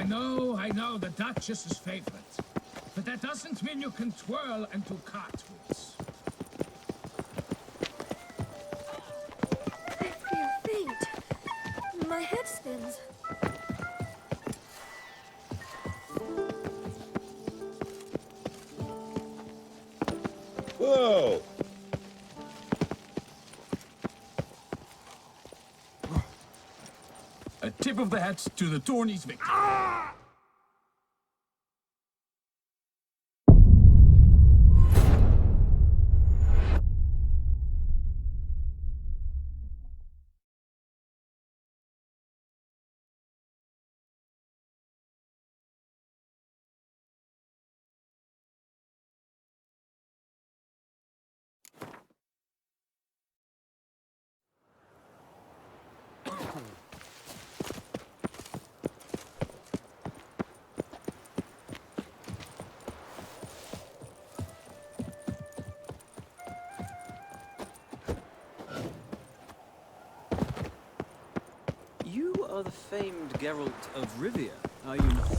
I know, the Duchess's favorite. But that doesn't mean you can twirl and do cartwheels. I feel faint. My head spins. Whoa! A tip of the hat to the tourney's victor. You are the famed Geralt of Rivia, are you not?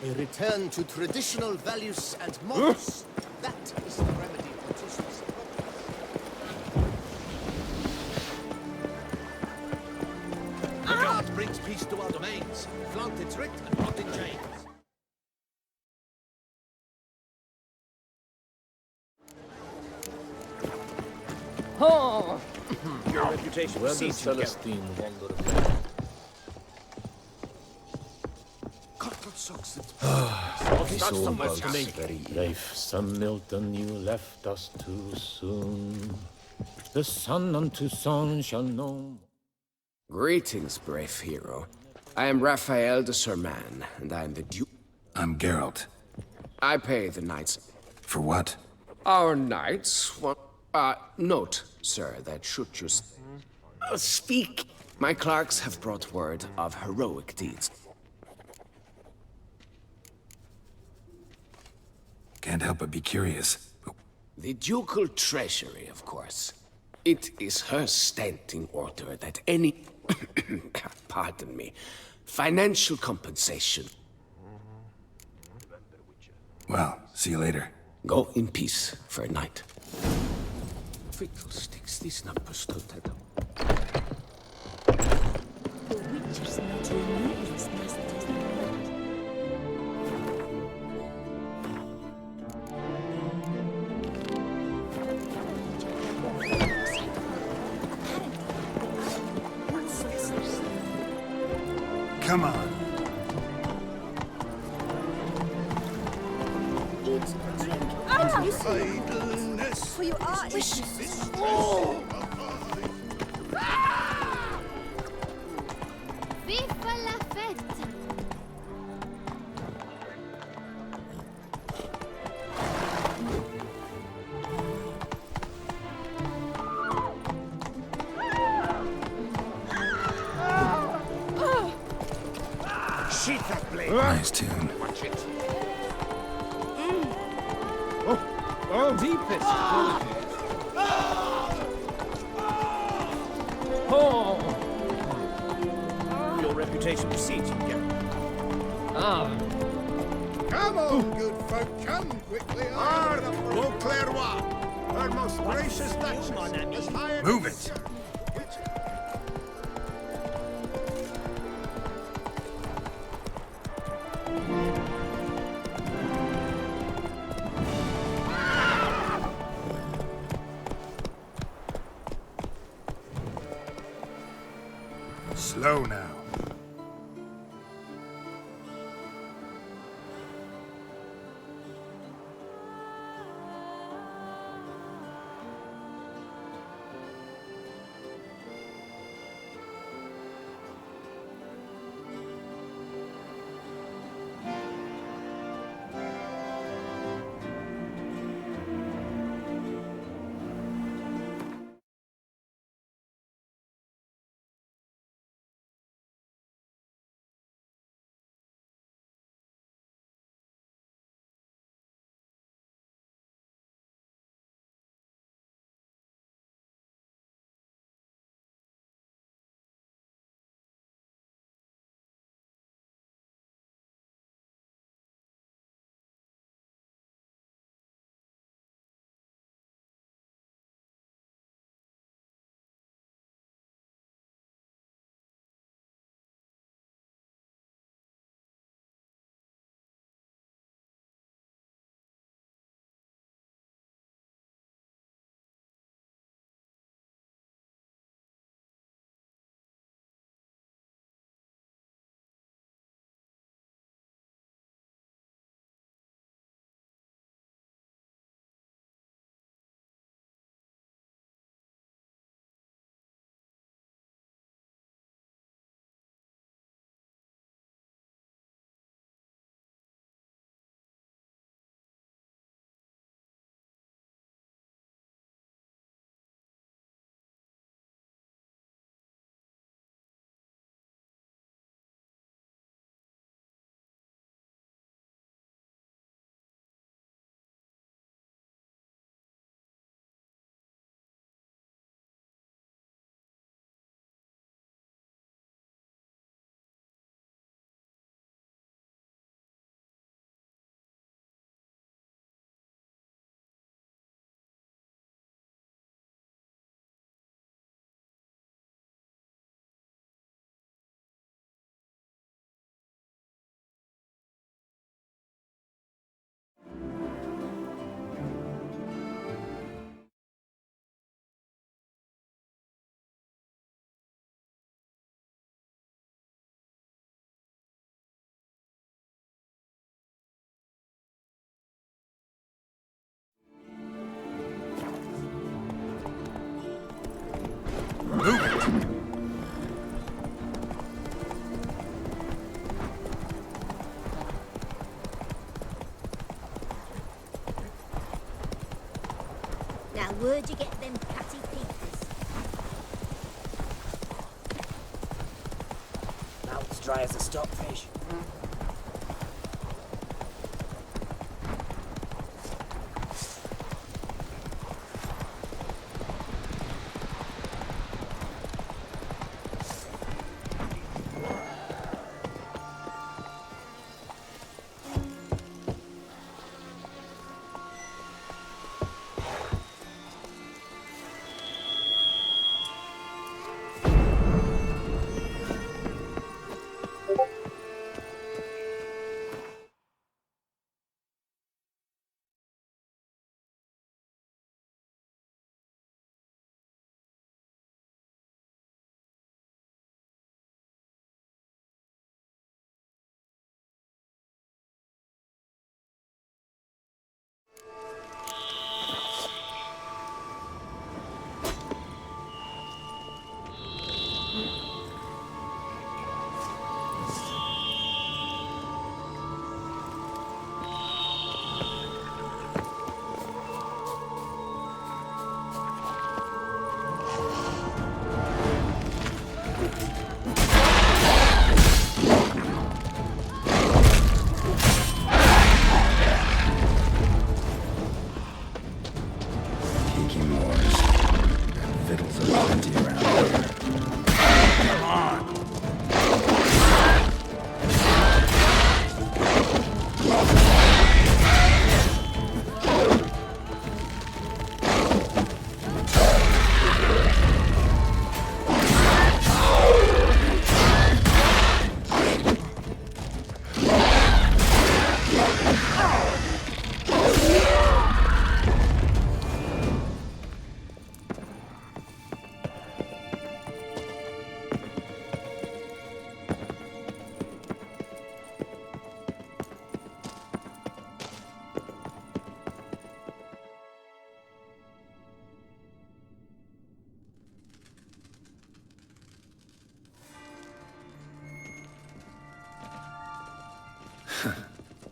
A return to traditional values and morals. That is the remedy for Tussaud's problems. The guard brings peace to our domains. Flaunt its writ and rot in chains. Oh! Your reputation Where precedes does you, Geralt. Celestine wander away? That's so much to me. Very brave. Son Milton, you left us too soon. The sun unto song shall know. Greetings, brave hero. I am Raphael de Serman, and I am the Duke. I'm Geralt. I pay the knights. For what? Our knights want... note, sir, that should you speak, my clerks have brought word of heroic deeds. Can't help but be curious. The ducal treasury, of course. It is her standing order that any... pardon me... financial compensation... Well, see you later. Go in peace for a night. Fiddlesticks, these numbers don't add up. The witcher's not really as nasty as the world. Come on. Eat, drink, and listen. For your eyes. Viva la fête! Sheath that blade. Nice tune. Watch it. Oh, deepest quality. Oh! Your reputation precedes you, Geralt. Ah. Come on, good folk, come quickly. Au Clairois, her most gracious Duchess. Move it. Slow now. Now, where'd you get them catty peepers? Mouth's dry as a stockfish.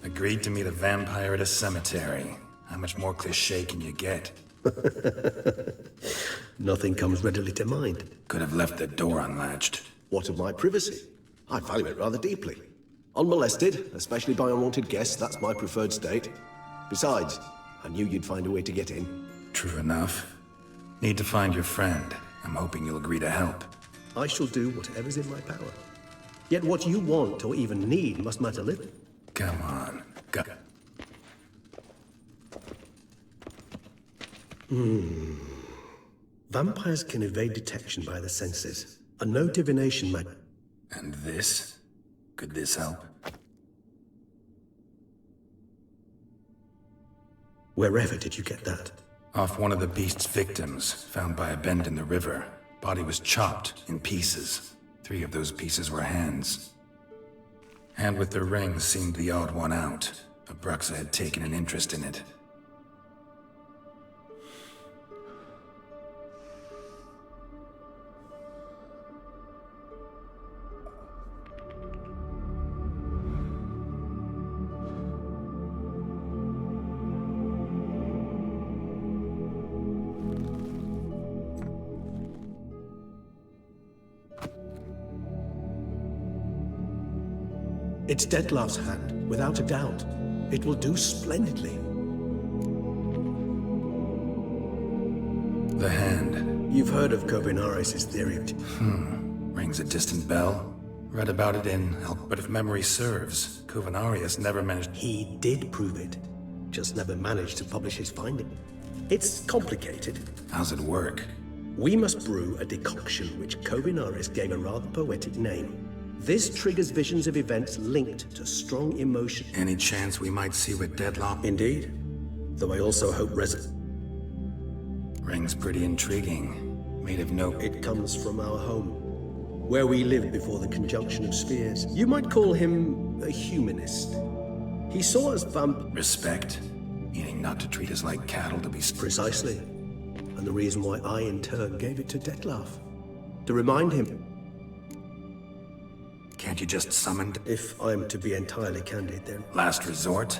Agreed to meet a vampire at a cemetery. How much more cliché can you get? Nothing comes readily to mind. Could have left the door unlatched. What of my privacy? I value it rather deeply. Unmolested, especially by unwanted guests, that's my preferred state. Besides, I knew you'd find a way to get in. True enough. Need to find your friend. I'm hoping you'll agree to help. I shall do whatever's in my power. Yet what you want or even need must matter little. Come on. Go. Vampires can evade detection by the senses. A no divination might... And this? Could this help? Wherever did you get that? Off one of the beast's victims, found by a bend in the river. Body was chopped in pieces. 3 of those pieces were hands. Hand with the ring seemed the odd one out. Abruxa had taken an interest in it. It's Dettlaff's hand, without a doubt. It will do splendidly. The hand. You've heard of Kovinaris' theory of... Rings a distant bell. Read about it in... But if memory serves, Kovinaris never managed... He did prove it, just never managed to publish his finding. It's complicated. How's it work? We must brew a decoction which Kovinaris gave a rather poetic name. This triggers visions of events linked to strong emotion. Any chance we might see what Dettlaff... Indeed. Though I also hope Ring's pretty intriguing. Made of no... It comes from our home, where we lived before the conjunction of spheres. You might call him a humanist. He saw us Respect? Meaning not to treat us like cattle to be... Precisely. And the reason why I, in turn, gave it to Dettlaff. To remind him... Can't you just summon... If I'm to be entirely candid, then... Last resort?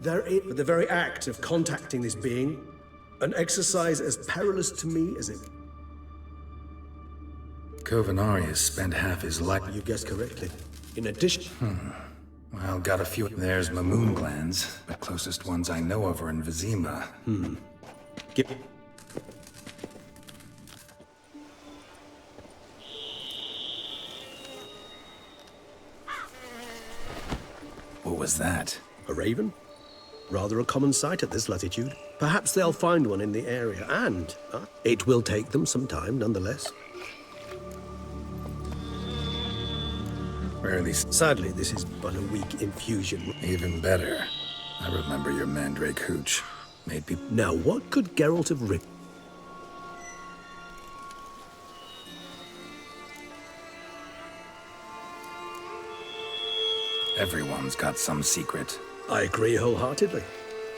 But the very act of contacting this being, an exercise as perilous to me as it... Covenarius spent half his life... You guessed correctly. In addition... Well, got a few... There's Mamoon glands, but closest ones I know of are in Vizima. Give... What was that? A raven? Rather a common sight at this latitude. Perhaps they'll find one in the area, and it will take them some time, nonetheless. Rarely... Sadly, this is but a weak infusion. Even better. I remember your mandrake hooch. Made people... Now, what could Geralt have written? Everyone's got some secret. I agree wholeheartedly.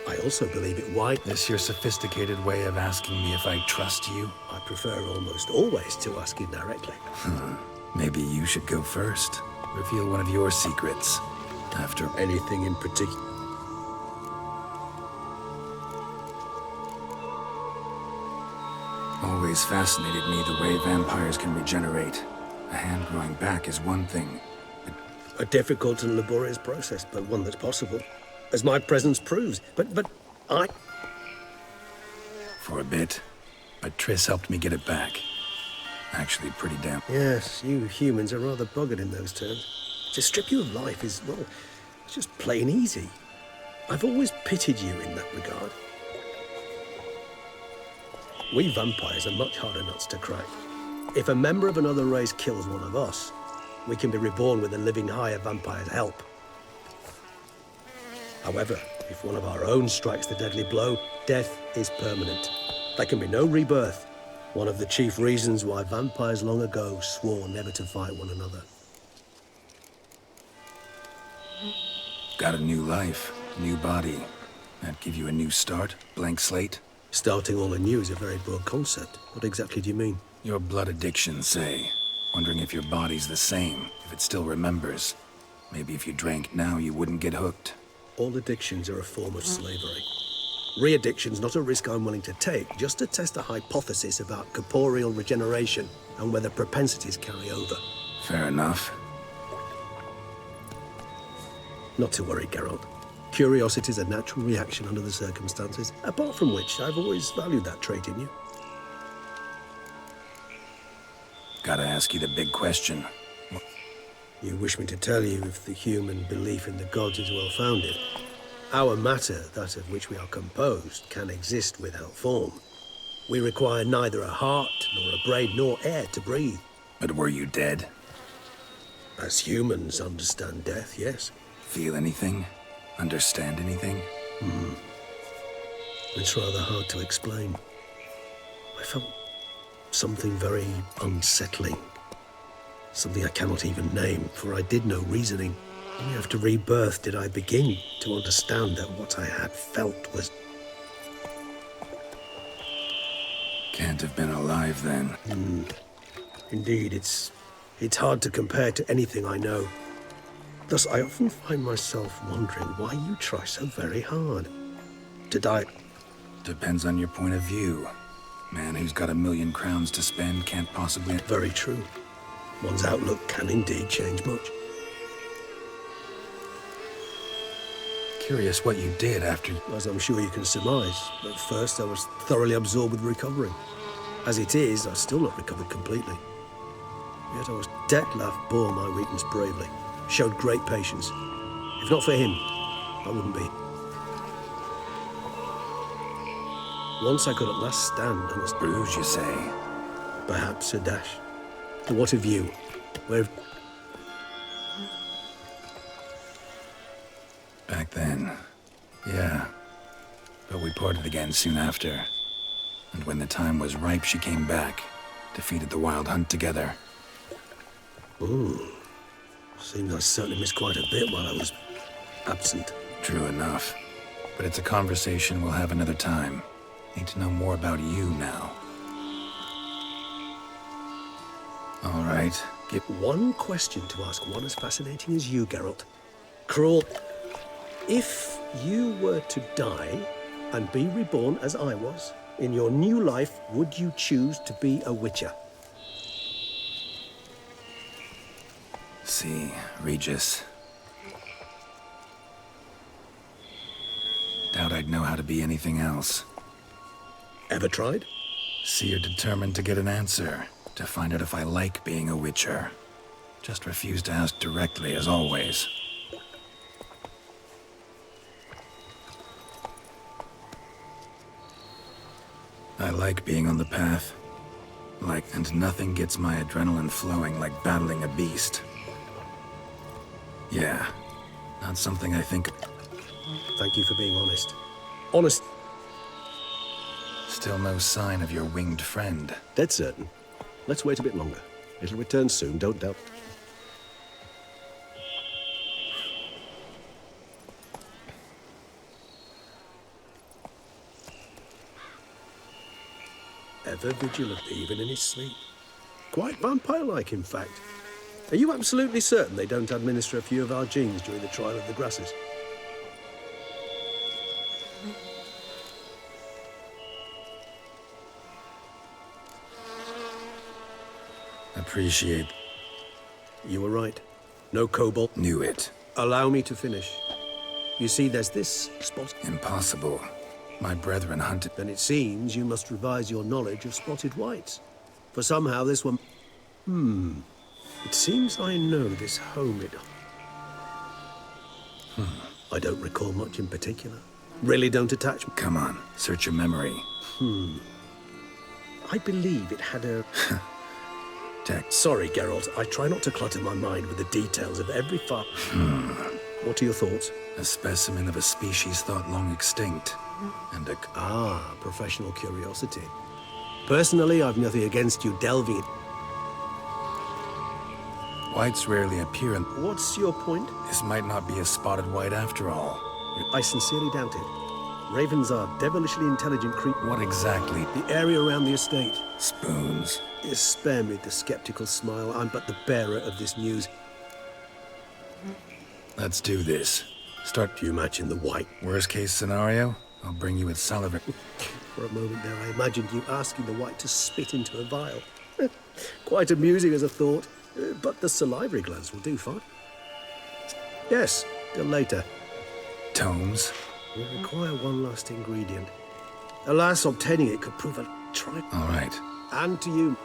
I also believe it wide. This your sophisticated way of asking me if I trust you? I prefer almost always to ask you directly. Maybe you should go first. Reveal one of your secrets. After Anything in particular? always fascinated me the way vampires can regenerate. A hand growing back is one thing. A difficult and laborious process, but one that's possible, as my presence proves. But I... For a bit. But Triss helped me get it back. Actually, pretty damn... Yes, you humans are rather buggered in those terms. To strip you of life is, well, it's just plain easy. I've always pitied you in that regard. We vampires are much harder nuts to crack. If a member of another race kills one of us, we can be reborn with a living higher vampire's help. However, if one of our own strikes the deadly blow, death is permanent. There can be no rebirth. One of the chief reasons why vampires long ago swore never to fight one another. Got a new life, new body. That give you a new start? Blank slate? Starting all anew is a very broad concept. What exactly do you mean? Your blood addiction, say. Wondering if your body's the same, if it still remembers. Maybe if you drank now, you wouldn't get hooked. All addictions are a form of slavery. Re-addiction's not a risk I'm willing to take, just to test a hypothesis about corporeal regeneration and whether propensities carry over. Fair enough. Not to worry, Geralt. Curiosity's a natural reaction under the circumstances, apart from which I've always valued that trait in you. Gotta ask you the big question. You wish me to tell you if the human belief in the gods is well-founded? Our matter, that of which we are composed, can exist without form. We require neither a heart, nor a brain, nor air to breathe. But were you dead? As humans understand death, yes. Feel anything? Understand anything? It's rather hard to explain. I felt something very unsettling. Something I cannot even name, for I did no reasoning. Only after rebirth did I begin to understand that what I had felt was... Can't have been alive then. Indeed, it's hard to compare to anything I know. Thus, I often find myself wondering why you try so very hard to die. Depends on your point of view. Man who's got 1,000,000 crowns to spend can't possibly... Very true. One's outlook can indeed change much. Curious what you did after... As I'm sure you can surmise, at first I was thoroughly absorbed with recovering. As it is, I've still not recovered completely. Yet I was... Detlef bore my weakness bravely, showed great patience. If not for him, I wouldn't be. Once I could at last stand on a... Bruise, you say? Perhaps a dash. What of you? Where... Back then, yeah. But we parted again soon after. And when the time was ripe, she came back. Defeated the Wild Hunt together. Ooh. Seems I certainly missed quite a bit while I was absent. True enough. But it's a conversation we'll have another time. Need to know more about you now. All right. Give one question to ask one as fascinating as you, Geralt. Cruel... If you were to die and be reborn as I was, in your new life, would you choose to be a witcher? See, Regis. Doubt I'd know how to be anything else. Ever tried? See, you're determined to get an answer, to find out if I like being a witcher. Just refuse to ask directly, as always. I like being on the path. And nothing gets my adrenaline flowing like battling a beast. Yeah, not something I think... Thank you for being honest. Honest. Still no sign of your winged friend. Dead certain. Let's wait a bit longer. It'll return soon, don't doubt. Ever vigilant, even in his sleep. Quite vampire-like, in fact. Are you absolutely certain they don't administer a few of our genes during the trial of the grasses? Appreciate... You were right. No cobalt. Knew it. Allow me to finish. You see, there's this spot. Impossible. My brethren hunted... Then it seems you must revise your knowledge of spotted whites. For somehow this one... It seems I know this home I don't recall much in particular. Really don't attach... Come on, search your memory. I believe it had a... Sorry, Geralt. I try not to clutter my mind with the details of every far... What are your thoughts? A specimen of a species thought long extinct. And a... Ah, professional curiosity. Personally, I've nothing against you delving... Whites rarely appear in... What's your point? This might not be a spotted white after all. I sincerely doubt it. Ravens are devilishly intelligent creatures. What exactly? The area around the estate. Spoons. Spare me the skeptical smile. I'm but the bearer of this news. Let's do this. Start... Do you imagine the white? Worst case scenario, I'll bring you with saliva. For a moment there, I imagined you asking the white to spit into a vial. Quite amusing as a thought, but the salivary glands will do fine. Yes, till later. Tomes? We require one last ingredient. Alas, obtaining it could prove a try. All right. And to you.